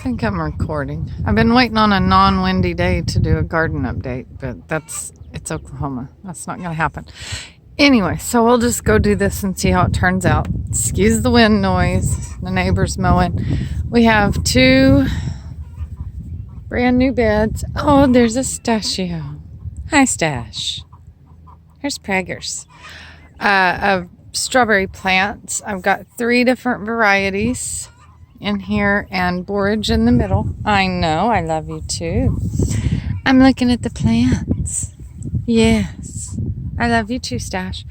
think I'm recording. I've been waiting on a non-windy day to do a garden update, but it's Oklahoma. That's not going to happen. Anyway, so we'll just go do this and see how it turns out. Excuse the wind noise. The neighbor's mowing. We have 2 brand new beds. Oh, there's a stashio. Hi, Stash. Here's Praggers. Of strawberry plants. I've got 3 different varieties in here and borage in the middle. I know, I love you too. I'm looking at the plants. Yes, I love you too, Stash.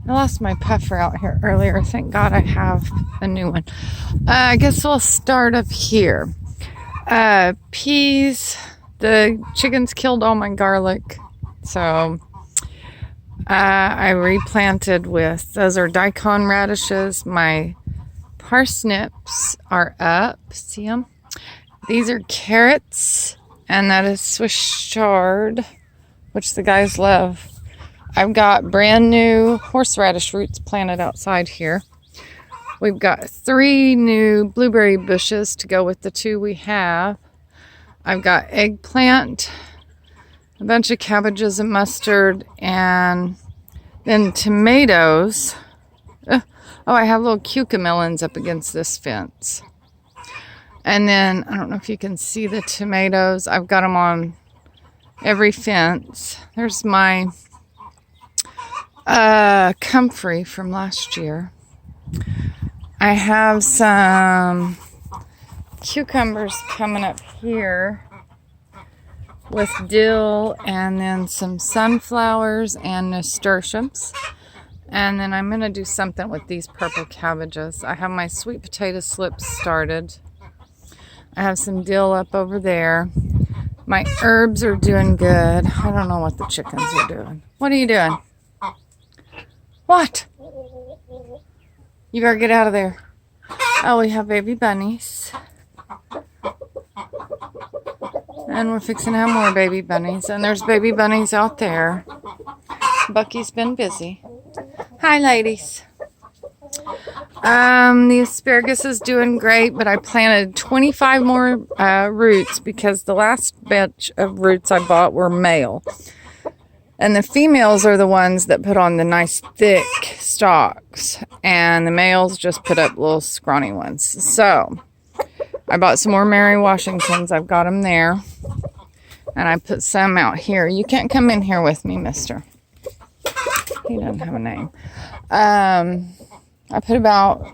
I lost my puffer out here earlier. Thank God I have a new one. I guess we'll start up here. Peas. The chickens killed all my garlic, so I replanted with, those are daikon radishes. My parsnips are up. See them? These are carrots, and that is Swiss chard, which the guys love. I've got brand new horseradish roots planted outside here. We've got 3 new blueberry bushes to go with the 2 we have. I've got eggplant, a bunch of cabbages and mustard, and then tomatoes. Oh, I have little cucamelons up against this fence. And then, I don't know if you can see the tomatoes. I've got them on every fence. There's my comfrey from last year. I have some cucumbers coming up here with dill, and then some sunflowers and nasturtiums. And then I'm going to do something with these purple cabbages. I have my sweet potato slips started. I have some dill up over there. My herbs are doing good. I don't know what the chickens are doing. What are you doing? What? You better get out of there. Oh, we have baby bunnies. And we're fixing to have more baby bunnies. And there's baby bunnies out there. Bucky's been busy. Hi, ladies. The asparagus is doing great, but I planted 25 more roots because the last batch of roots I bought were male. And the females are the ones that put on the nice thick stalks, and the males just put up little scrawny ones. So I bought some more Mary Washingtons. I've got them there. And I put some out here. You can't come in here with me, mister. He doesn't have a name. I put about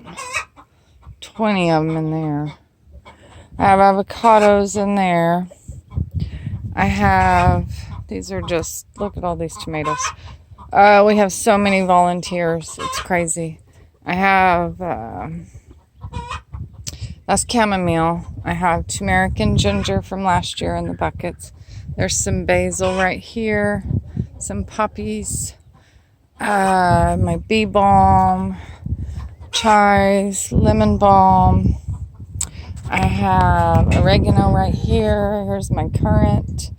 20 of them in there. I have avocados in there. I have, these are just, look at all these tomatoes. We have so many volunteers. It's crazy. I have, that's chamomile. I have turmeric and ginger from last year in the buckets. There's some basil right here. Some poppies. My bee balm, chives, lemon balm. I have oregano right here. Here's my currant.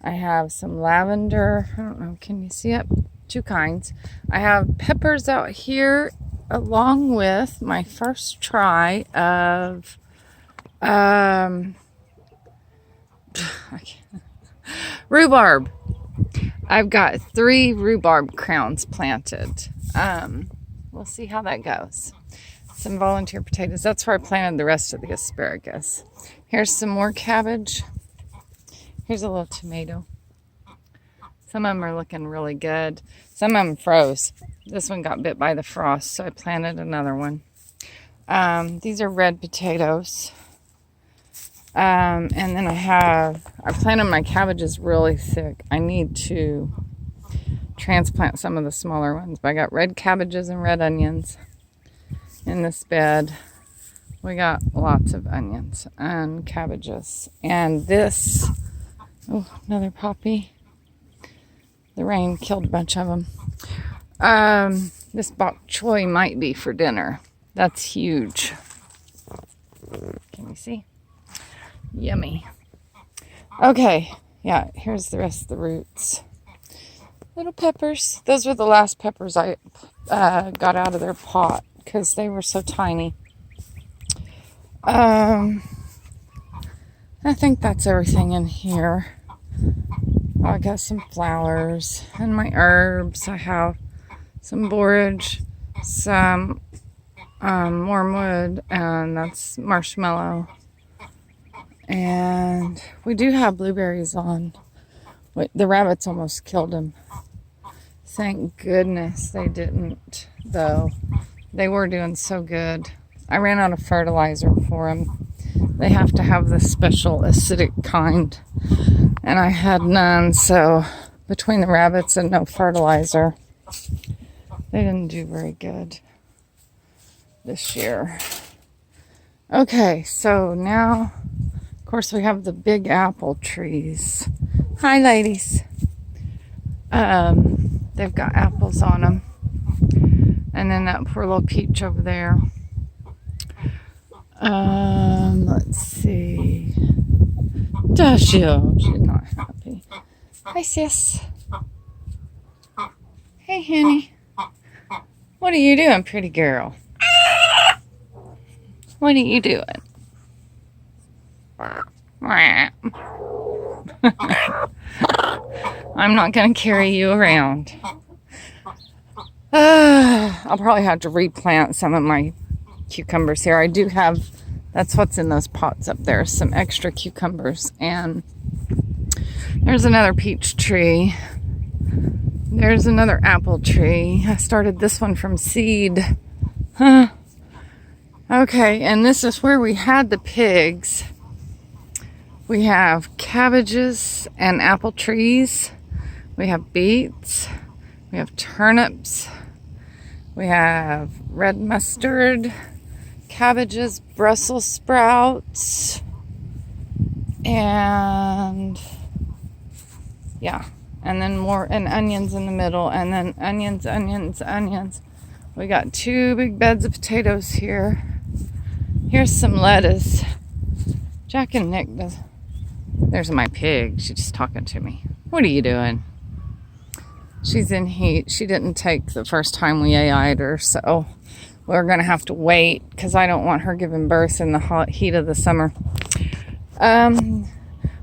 I have some lavender. I don't know, can you see it? 2 kinds. I have peppers out here along with my first try of rhubarb. I've got 3 rhubarb crowns planted. We'll see how that goes. Some volunteer potatoes. That's where I planted the rest of the asparagus. Here's some more cabbage. Here's a little tomato. Some of them are looking really good. Some of them froze. This one got bit by the frost, so I planted another one. These are red potatoes. And then I planted my cabbages really thick. I need to transplant some of the smaller ones, but I got red cabbages and red onions in this bed. We got lots of onions and cabbages. And this, oh, another poppy. The rain killed a bunch of them. This bok choy might be for dinner. That's huge. Can you see? Yummy. Okay, yeah, here's the rest of the roots. Little peppers. Those were the last peppers I got out of their pot because they were so tiny. I think that's everything in here. Oh, I got some flowers and my herbs. I have some borage, some wormwood, and that's marshmallow. And we do have blueberries on. Wait, the rabbits almost killed them. Thank goodness they didn't, though. They were doing so good. I ran out of fertilizer for them. They have to have this special acidic kind, and I had none, so between the rabbits and no fertilizer, they didn't do very good this year. Okay, so now, of course, we have the big apple trees. Hi, ladies. They've got apples on them. And then that poor little peach over there. Let's see. Dasha, she's not happy. Hi, sis. Hey, honey. What are you doing, pretty girl? What are you doing? I'm not going to carry you around. I'll probably have to replant some of my cucumbers here. I do have, that's what's in those pots up there, some extra cucumbers. And there's another peach tree. There's another apple tree. I started this one from seed. Okay, and this is where we had the pigs. We have cabbages and apple trees. We have beets. We have turnips. We have red mustard, cabbages, Brussels sprouts, and yeah, and then more, and onions in the middle, and then onions. We got 2 big beds of potatoes here. Here's some lettuce. Jack and Nick does. There's my pig. She's just talking to me. What are you doing? She's in heat. She didn't take the first time we AI'd her, so we're going to have to wait because I don't want her giving birth in the hot heat of the summer.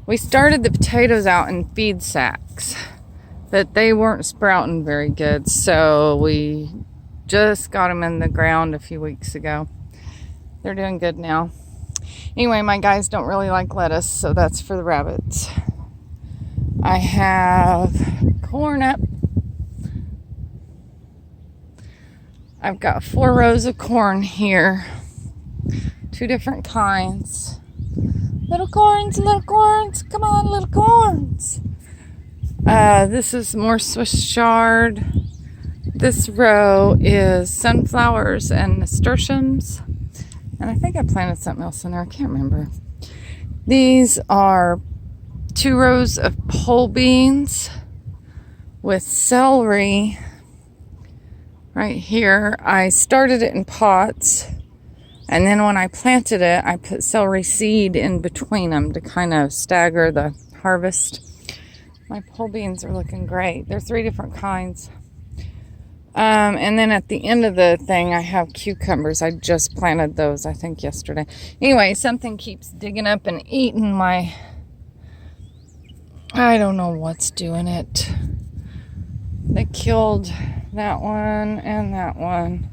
We started the potatoes out in feed sacks, but they weren't sprouting very good, so we just got them in the ground a few weeks ago. They're doing good now. Anyway, my guys don't really like lettuce, so that's for the rabbits. I have corn up. I've got 4 rows of corn here. 2 different kinds. Little corns, come on, little corns. This is more Swiss chard. This row is sunflowers and nasturtiums. And I think I planted something else in there. I can't remember. These are 2 rows of pole beans with celery right here. I started it in pots, and then when I planted it, I put celery seed in between them to kind of stagger the harvest. My pole beans are looking great. They're 3 different kinds. And then at the end of the thing, I have cucumbers. I just planted those, I think, yesterday. Anyway, something keeps digging up and eating my... I don't know what's doing it. They killed that one and that one.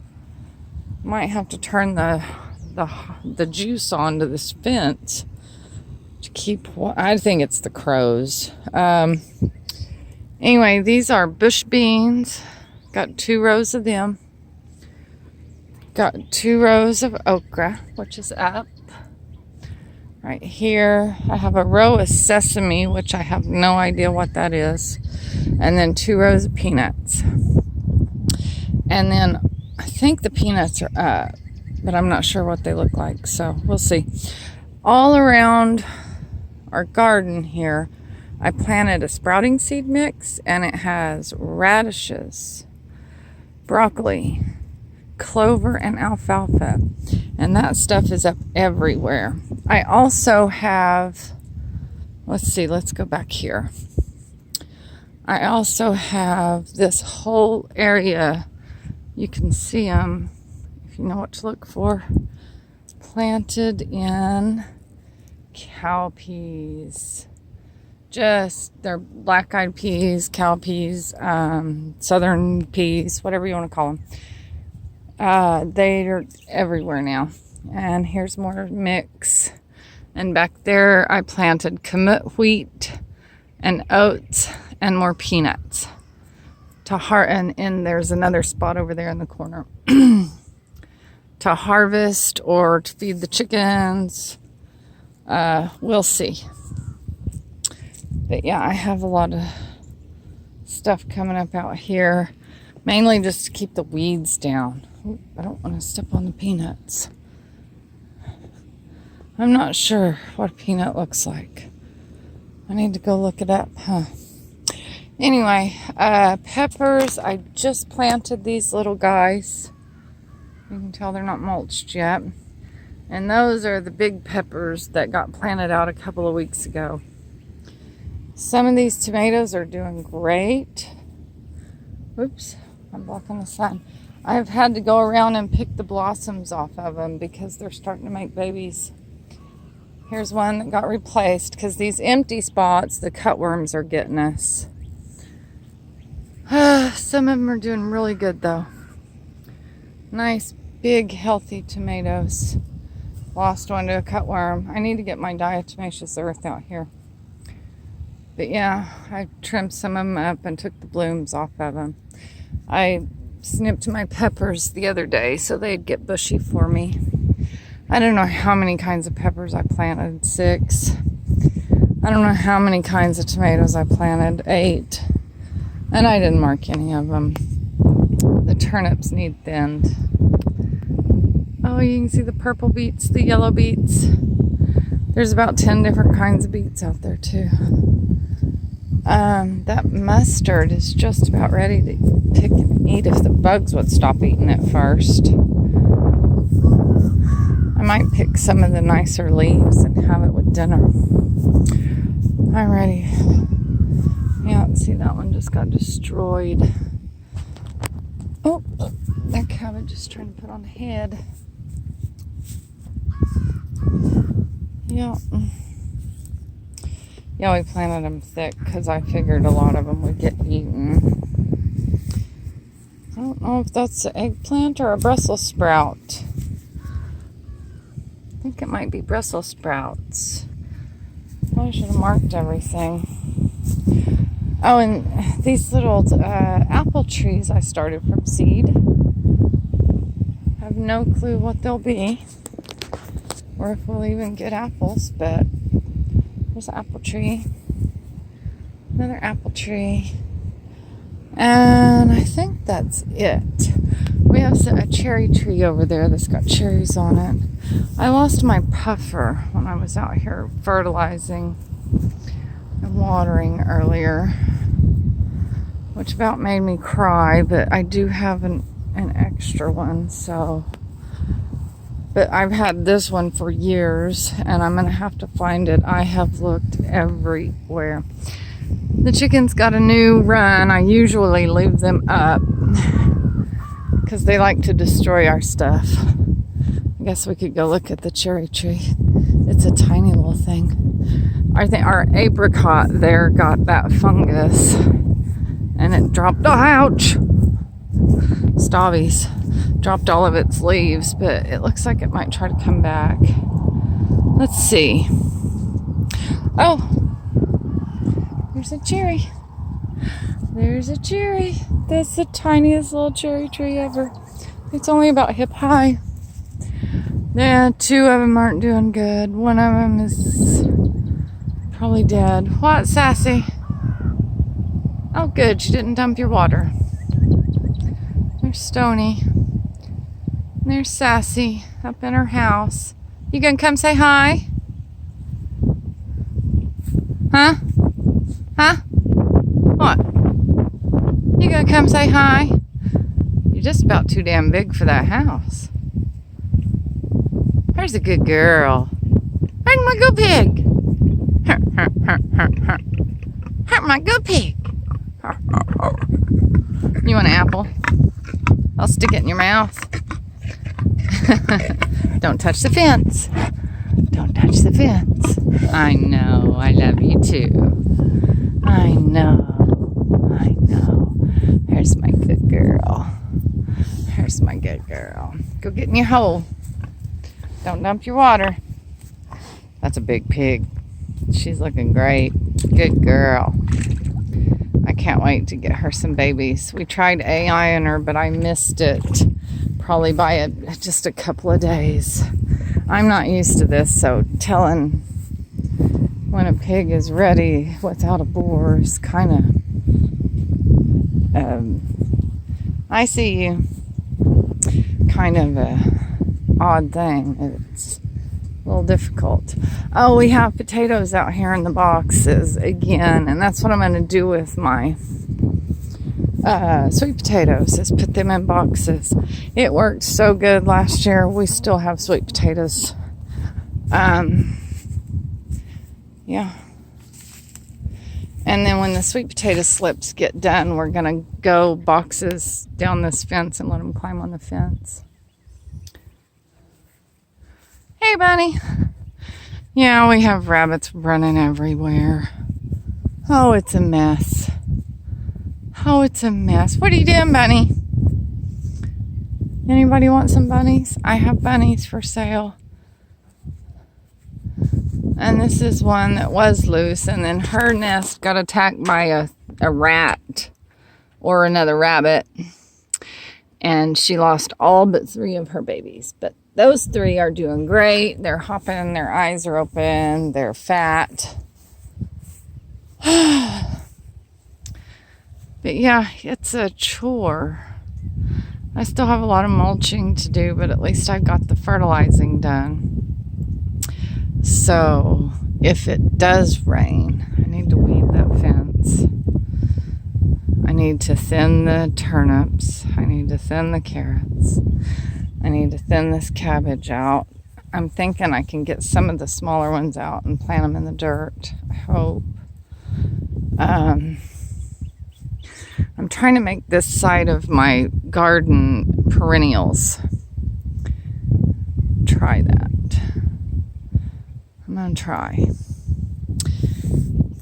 Might have to turn the juice onto this fence to keep... I think it's the crows. Anyway, these are bush beans. Got 2 rows of them. Got 2 rows of okra, which is up. Right here, I have a row of sesame, which I have no idea what that is. And then 2 rows of peanuts. And then I think the peanuts are up, but I'm not sure what they look like, so we'll see. All around our garden here, I planted a sprouting seed mix, and it has radishes, broccoli, clover, and alfalfa. And that stuff is up everywhere. I also have, let's see, let's go back here. I also have this whole area, you can see them, if you know what to look for, planted in cow peas. Just, they're black-eyed peas, cow peas, southern peas, whatever you want to call them. They are everywhere now. And here's more mix. And back there, I planted kamut wheat and oats and more peanuts. And there's another spot over there in the corner to harvest or to feed the chickens. We'll see. But yeah, I have a lot of stuff coming up out here, mainly just to keep the weeds down. Ooh, I don't want to step on the peanuts. I'm not sure what a peanut looks like. I need to go look it up, huh? Anyway, peppers, I just planted these little guys. You can tell they're not mulched yet. And those are the big peppers that got planted out a couple of weeks ago. Some of these tomatoes are doing great. Oops, I'm blocking the sun. I've had to go around and pick the blossoms off of them because they're starting to make babies. Here's one that got replaced because these empty spots, the cutworms are getting us. Some of them are doing really good though. Nice, big, healthy tomatoes. Lost one to a cutworm. I need to get my diatomaceous earth out here. But yeah, I trimmed some of them up and took the blooms off of them. I snipped my peppers the other day so they'd get bushy for me. I don't know how many kinds of peppers I planted. 6. I don't know how many kinds of tomatoes I planted. 8. And I didn't mark any of them. The turnips need thinned. Oh, you can see the purple beets, the yellow beets. There's about 10 different kinds of beets out there too. That mustard is just about ready to pick and eat if the bugs would stop eating it first. I might pick some of the nicer leaves and have it with dinner. I'm ready. Yeah, see, that one just got destroyed. Oh, that cabbage is trying to put on the head. Yeah. Yeah, we planted them thick because I figured a lot of them would get eaten. I don't know if that's an eggplant or a Brussels sprout. I think it might be Brussels sprouts. Probably should have marked everything. Oh, and these little apple trees I started from seed. I have no clue what they'll be or if we'll even get apples, but there's an apple tree, another apple tree, and I think that's it. We have a cherry tree over there that's got cherries on it. I lost my puffer when I was out here fertilizing and watering earlier, which about made me cry, but I do have an extra one, so. But I've had this one for years, and I'm going to have to find it. I have looked everywhere. The chickens got a new run. I usually leave them up because they like to destroy our stuff. I guess we could go look at the cherry tree. It's a tiny little thing. I think our apricot there got that fungus, and it dropped. Oh, ouch! Stobbies. Dropped all of its leaves, but it looks like it might try to come back. Let's see. Oh, there's a cherry. There's a cherry. That's the tiniest little cherry tree ever. It's only about hip high. Yeah, 2 of them aren't doing good. One of them is probably dead. What, Sassy? Oh, good. She didn't dump your water. There's Stony. There's Sassy up in her house. You gonna come say hi? Huh? Huh? What? You gonna come say hi? You're just about too damn big for that house. There's a good girl. Hurt my good pig. Hurt my good pig. You want an apple? I'll stick it in your mouth. Don't touch the fence. Don't touch the fence. I know. I love you too. I know. I know. There's my good girl. There's my good girl. Go get in your hole. Don't dump your water. That's a big pig. She's looking great. Good girl. I can't wait to get her some babies. We tried AIing her, but I missed it probably by just a couple of days. I'm not used to this, so telling when a pig is ready without a boar is kind of, I see you, kind of a odd thing. It's a little difficult. Oh, we have potatoes out here in the boxes again, and that's what I'm going to do with my sweet potatoes, is put them in boxes. It worked so good last year. We still have sweet potatoes. Yeah. And then when the sweet potato slips get done, we're going to go boxes down this fence and let them climb on the fence. Hey, Bunny. Yeah, we have rabbits running everywhere. Oh, it's a mess. Oh, it's a mess. What are you doing, Bunny? Anybody want some bunnies? I have bunnies for sale. And this is one that was loose, and then her nest got attacked by a rat or another rabbit. And she lost all but 3 of her babies. But those 3 are doing great. They're hopping, their eyes are open, they're fat. But yeah, it's a chore. I still have a lot of mulching to do, but at least I got the fertilizing done. So if it does rain, I need to weed that fence. I need to thin the turnips. I need to thin the carrots. I need to thin this cabbage out. I'm thinking I can get some of the smaller ones out and plant them in the dirt. I hope. I'm trying to make this side of my garden perennials. Try that. I'm going to try.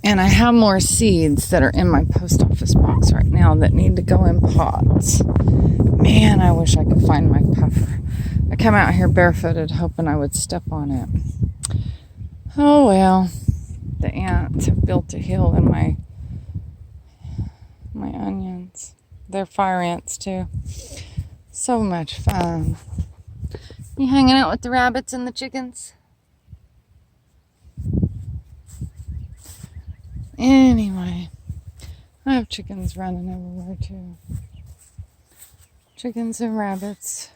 And I have more seeds that are in my post office box right now that need to go in pots. Man, I wish I could find my puffer. I come out here barefooted hoping I would step on it. Oh well. The ants have built a hill in my onions. They're fire ants too. So much fun. You hanging out with the rabbits and the chickens? Anyway, I have chickens running everywhere too. Chickens and rabbits.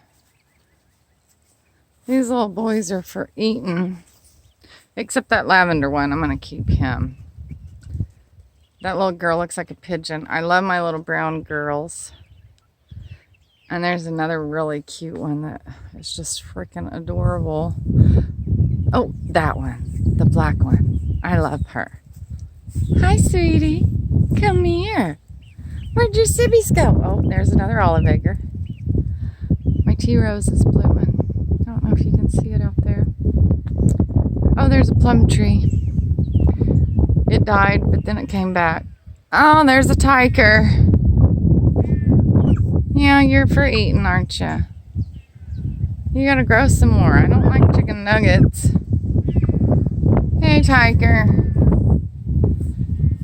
These little boys are for eating. Except that lavender one, I'm going to keep him. That little girl looks like a pigeon. I love my little brown girls. And there's another really cute one that is just freaking adorable. Oh, that one. The black one. I love her. Hi, sweetie. Come here. Where'd your sibbies go? Oh, there's another olive egger. My tea rose is blooming. I don't know if you can see it out there. Oh, there's a plum tree. It died, but then it came back. Oh, there's a tiger. Yeah, you're for eating, aren't you? You gotta grow some more. I don't like chicken nuggets. Hey, tiger.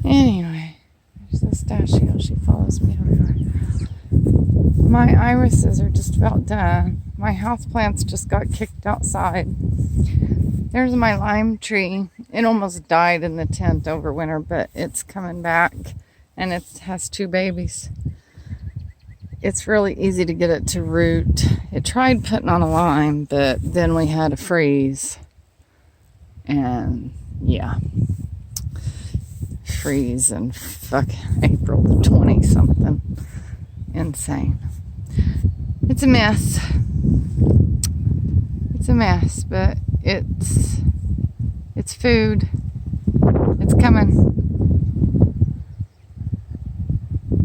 Anyway, there's the pistachio. She follows me everywhere. My irises are just about done. My houseplants just got kicked outside. There's my lime tree. It almost died in the tent over winter, but it's coming back, and it has 2 babies. It's really easy to get it to root. It tried putting on a lime, but then we had a freeze. And yeah, freeze in April the 20-something. Insane. It's a mess. It's a mess, but it's food. It's coming.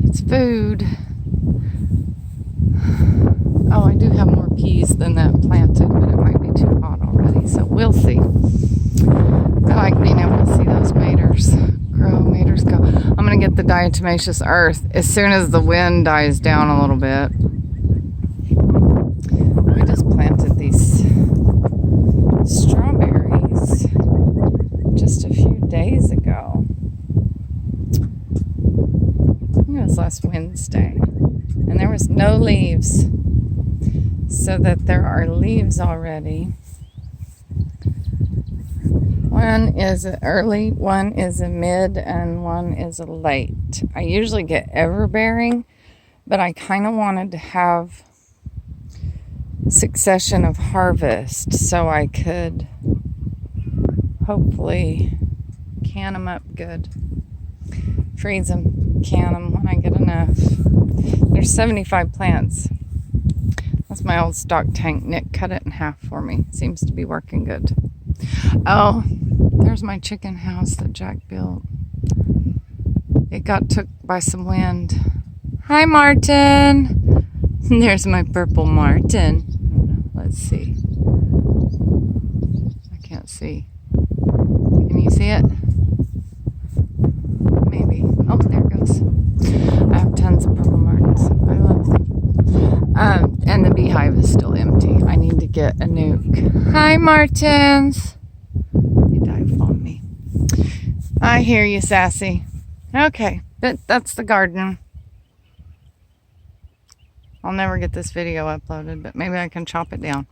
It's food. Oh, I do have more peas than that planted, but it might be too hot already. already, so we'll see. I like being able to see those maters grow, maters go. I'm going to get the diatomaceous earth as soon as the wind dies down a little bit. We just planted these strawberries just a few days ago. I think it was last Wednesday. And there was no leaves, so that there are leaves already. One is an early, one is a mid, and one is a late. I usually get everbearing, but I kind of wanted to have succession of harvest so I could hopefully can them up good. Freeze them, can them when I get enough. There's 75 plants. That's my old stock tank. Nick cut it in half for me. Seems to be working good. Oh, there's my chicken house that Jack built. It got took by some wind. Hi, Martin. There's my purple Martin. Let's see. I can't see. Can you see it? Maybe. Oh, there it goes. I have tons of purple Martins. I love them. And the beehive is still empty. I need to get a nuke. Hi, Martins. They dive on me. I hear you, Sassy. Okay, that's the garden. I'll never get this video uploaded, but maybe I can chop it down.